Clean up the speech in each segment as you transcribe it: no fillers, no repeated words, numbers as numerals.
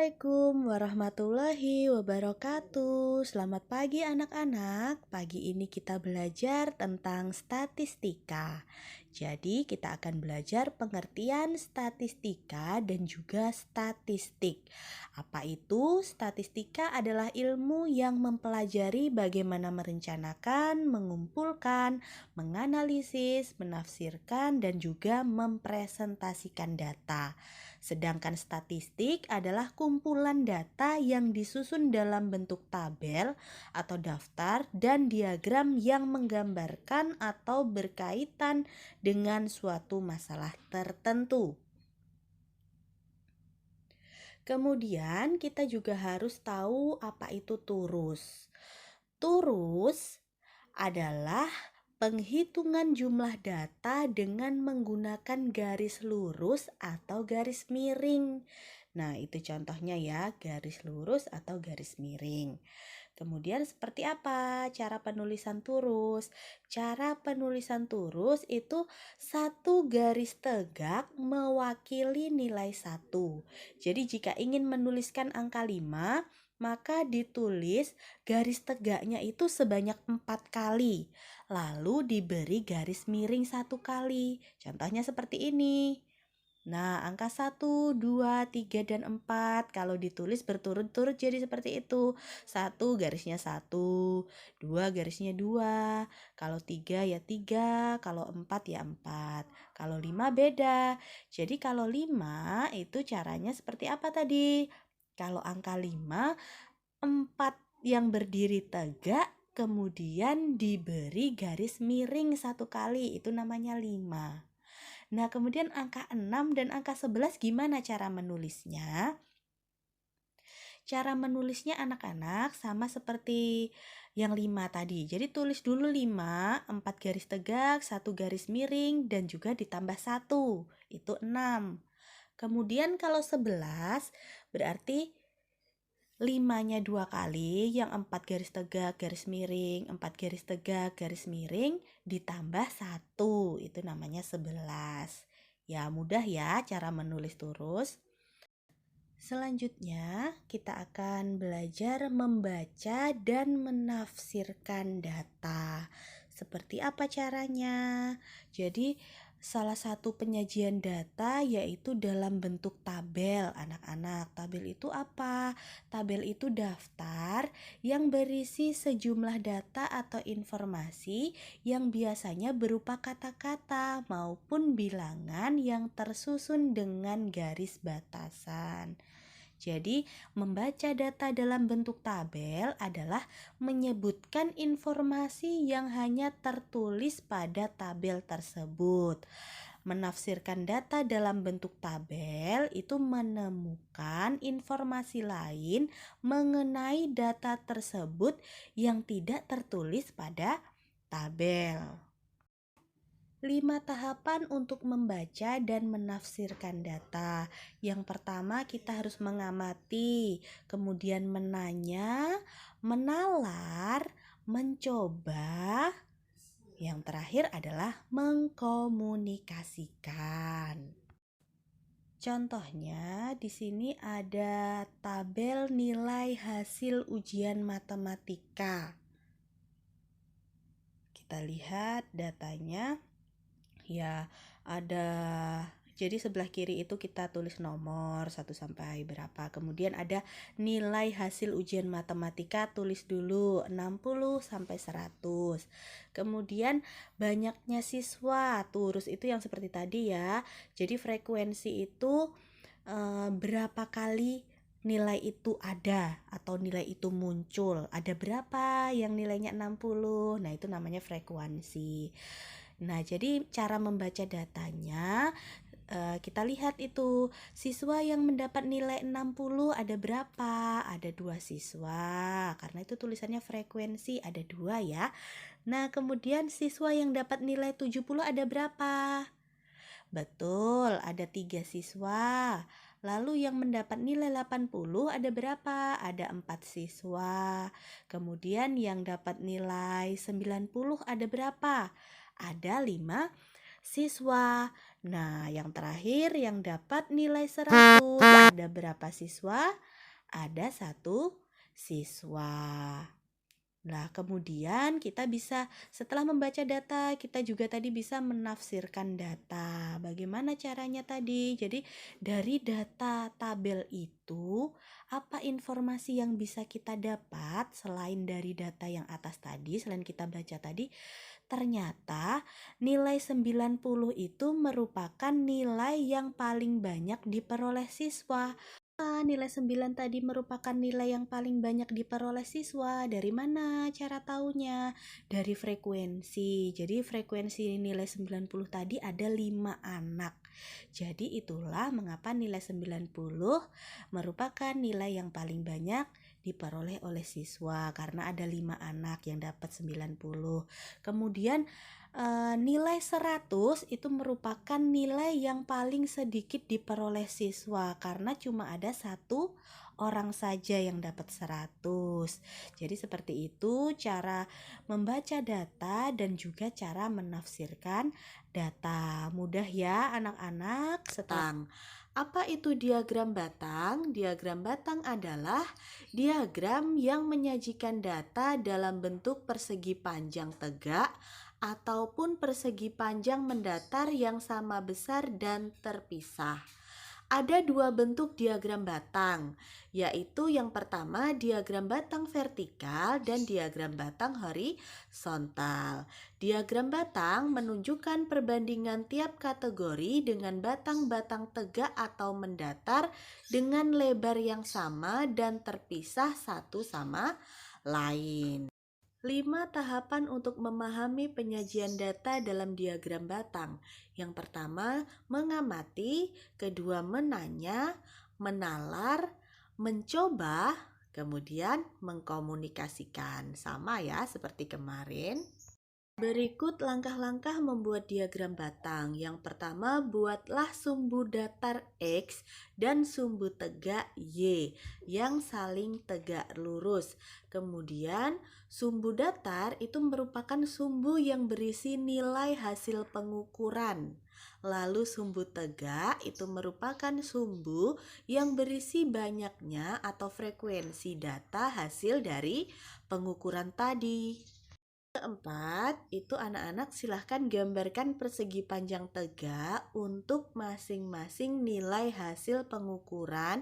Assalamualaikum warahmatullahi wabarakatuh. Selamat pagi anak-anak. Pagi ini kita belajar tentang statistika. Jadi kita akan belajar pengertian statistika dan juga statistik. Apa itu? Statistika adalah ilmu yang mempelajari bagaimana merencanakan, mengumpulkan, menganalisis, menafsirkan, dan juga mempresentasikan data. Sedangkan statistik adalah kumpulan data yang disusun dalam bentuk tabel atau daftar dan diagram yang menggambarkan atau berkaitan dengan suatu masalah tertentu. Kemudian kita juga harus tahu apa itu turus. Turus adalah penghitungan jumlah data dengan menggunakan garis lurus atau garis miring. Nah, itu contohnya ya, garis lurus atau garis miring. Kemudian seperti apa cara penulisan turus? Cara penulisan turus itu satu garis tegak mewakili nilai 1. Jadi jika ingin menuliskan angka 5, maka ditulis garis tegaknya itu sebanyak 4 kali. Lalu diberi garis miring 1 kali. Contohnya seperti ini. Nah, angka 1, 2, 3, dan 4 kalau ditulis berturut-turut jadi seperti itu. 1 garisnya 1, 2 garisnya 2, kalau 3 ya 3, kalau 4 ya 4. Kalau 5 beda. Jadi kalau 5 itu caranya seperti apa tadi? Kalau angka 5, 4 yang berdiri tegak kemudian diberi garis miring 1 kali, itu namanya 5. Nah, kemudian angka 6 dan angka 11 gimana cara menulisnya? Cara menulisnya anak-anak sama seperti yang 5 tadi. Jadi tulis dulu 5, 4 garis tegak, 1 garis miring, dan juga ditambah 1. Itu 6. Kemudian kalau 11 berarti 5-nya 2 kali, yang 4 garis tegak, garis miring, 4 garis tegak, garis miring, ditambah 1. Itu namanya 11. Ya, mudah ya cara menulis turus. Selanjutnya, kita akan belajar membaca dan menafsirkan data. Seperti apa caranya? Jadi, salah satu penyajian data yaitu dalam bentuk tabel, anak-anak. Tabel itu apa? Tabel itu daftar yang berisi sejumlah data atau informasi yang biasanya berupa kata-kata maupun bilangan yang tersusun dengan garis batasan. Jadi, membaca data dalam bentuk tabel adalah menyebutkan informasi yang hanya tertulis pada tabel tersebut. Menafsirkan data dalam bentuk tabel itu menemukan informasi lain mengenai data tersebut yang tidak tertulis pada tabel. 5 tahapan untuk membaca dan menafsirkan data. Yang pertama kita harus mengamati, kemudian menanya, menalar, mencoba. Yang terakhir adalah mengkomunikasikan. Contohnya di sini ada tabel nilai hasil ujian matematika. Kita lihat datanya. Ya, ada jadi sebelah kiri itu kita tulis nomor 1 sampai berapa. Kemudian ada nilai hasil ujian matematika, tulis dulu 60 sampai 100. Kemudian banyaknya siswa, turus itu yang seperti tadi ya. Jadi frekuensi itu berapa kali nilai itu ada atau nilai itu muncul. Ada berapa yang nilainya 60. Nah, itu namanya frekuensi. Nah, jadi cara membaca datanya kita lihat itu siswa yang mendapat nilai 60 ada berapa? Ada 2 siswa. Karena itu tulisannya frekuensi ada 2 ya. Nah, kemudian siswa yang dapat nilai 70 ada berapa? Betul, ada 3 siswa. Lalu yang mendapat nilai 80 ada berapa? Ada 4 siswa. Kemudian yang dapat nilai 90 ada berapa? Ada 5 siswa. Nah, yang terakhir yang dapat nilai 100 ada berapa siswa? Ada satu siswa. Nah, kemudian kita bisa setelah membaca data, kita juga tadi bisa menafsirkan data. Bagaimana caranya tadi? Jadi, dari data tabel itu, apa informasi yang bisa kita dapat selain dari data yang atas tadi, selain kita baca tadi? Ternyata nilai 90 itu merupakan nilai yang paling banyak diperoleh siswa. Nilai 9 tadi merupakan nilai yang paling banyak diperoleh siswa. Dari mana cara taunya? Dari frekuensi. Jadi frekuensi nilai 90 tadi ada 5 anak. Jadi itulah mengapa nilai 90 merupakan nilai yang paling banyak diperoleh oleh siswa karena ada 5 anak yang dapat 90. Kemudian nilai 100 itu merupakan nilai yang paling sedikit diperoleh siswa karena cuma ada satu orang saja yang dapat 100. Jadi seperti itu cara membaca data dan juga cara menafsirkan data. Mudah ya anak-anak. Apa itu diagram batang? Diagram batang adalah diagram yang menyajikan data dalam bentuk persegi panjang tegak ataupun persegi panjang mendatar yang sama besar dan terpisah. Ada dua bentuk diagram batang, yaitu yang pertama diagram batang vertikal dan diagram batang horizontal. Diagram batang menunjukkan perbandingan tiap kategori dengan batang-batang tegak atau mendatar dengan lebar yang sama dan terpisah satu sama lain. 5 tahapan untuk memahami penyajian data dalam diagram batang. Yang pertama, mengamati, kedua menanya, menalar, mencoba, kemudian mengkomunikasikan. Sama ya seperti kemarin. Berikut langkah-langkah membuat diagram batang. Yang pertama, buatlah sumbu datar X dan sumbu tegak Y yang saling tegak lurus. Kemudian, sumbu datar itu merupakan sumbu yang berisi nilai hasil pengukuran. Lalu sumbu tegak itu merupakan sumbu yang berisi banyaknya atau frekuensi data hasil dari pengukuran tadi. Keempat, itu anak-anak silahkan gambarkan persegi panjang tegak untuk masing-masing nilai hasil pengukuran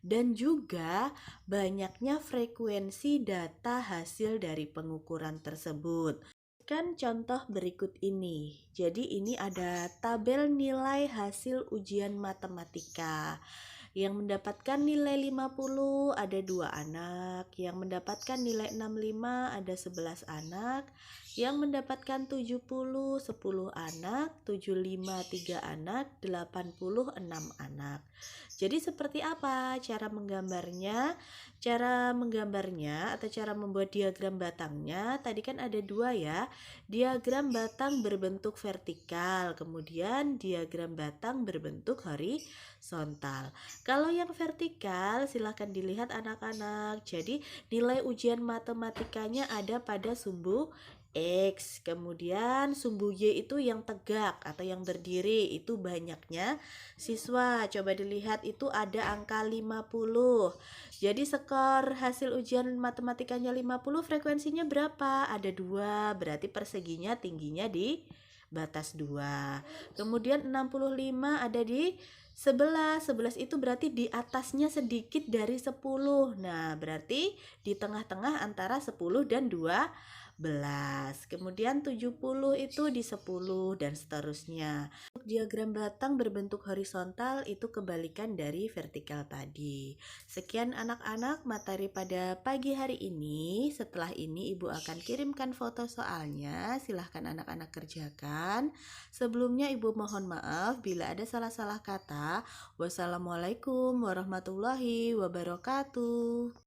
dan juga banyaknya frekuensi data hasil dari pengukuran tersebut. Kan contoh berikut ini. Jadi ini ada tabel nilai hasil ujian matematika. Yang mendapatkan nilai 50 ada 2 anak, yang mendapatkan nilai 65 ada 11 anak, yang mendapatkan 70 10 anak, 75 3 anak, 86 anak. Jadi seperti apa cara menggambarnya? Cara menggambarnya atau cara membuat diagram batangnya tadi kan ada 2 ya. Diagram batang berbentuk vertikal, kemudian diagram batang berbentuk horizontal. Kalau yang vertikal silahkan dilihat anak-anak. Jadi nilai ujian matematikanya ada pada sumbu X. Kemudian sumbu Y itu yang tegak atau yang berdiri, itu banyaknya siswa. Coba dilihat itu ada angka 50. Jadi skor hasil ujian matematikanya 50, frekuensinya berapa? Ada 2, berarti perseginya tingginya di batas 2. Kemudian 65 ada di 11 itu berarti di atasnya sedikit dari 10. Nah, berarti di tengah-tengah antara 10 dan 12. Kemudian 70 itu di 10 dan seterusnya. Diagram batang berbentuk horizontal itu kebalikan dari vertikal tadi. Sekian anak-anak materi pada pagi hari ini. Setelah ini Ibu akan kirimkan foto soalnya. Silahkan anak-anak kerjakan. Sebelumnya Ibu mohon maaf bila ada salah-salah kata. Wassalamualaikum warahmatullahi wabarakatuh.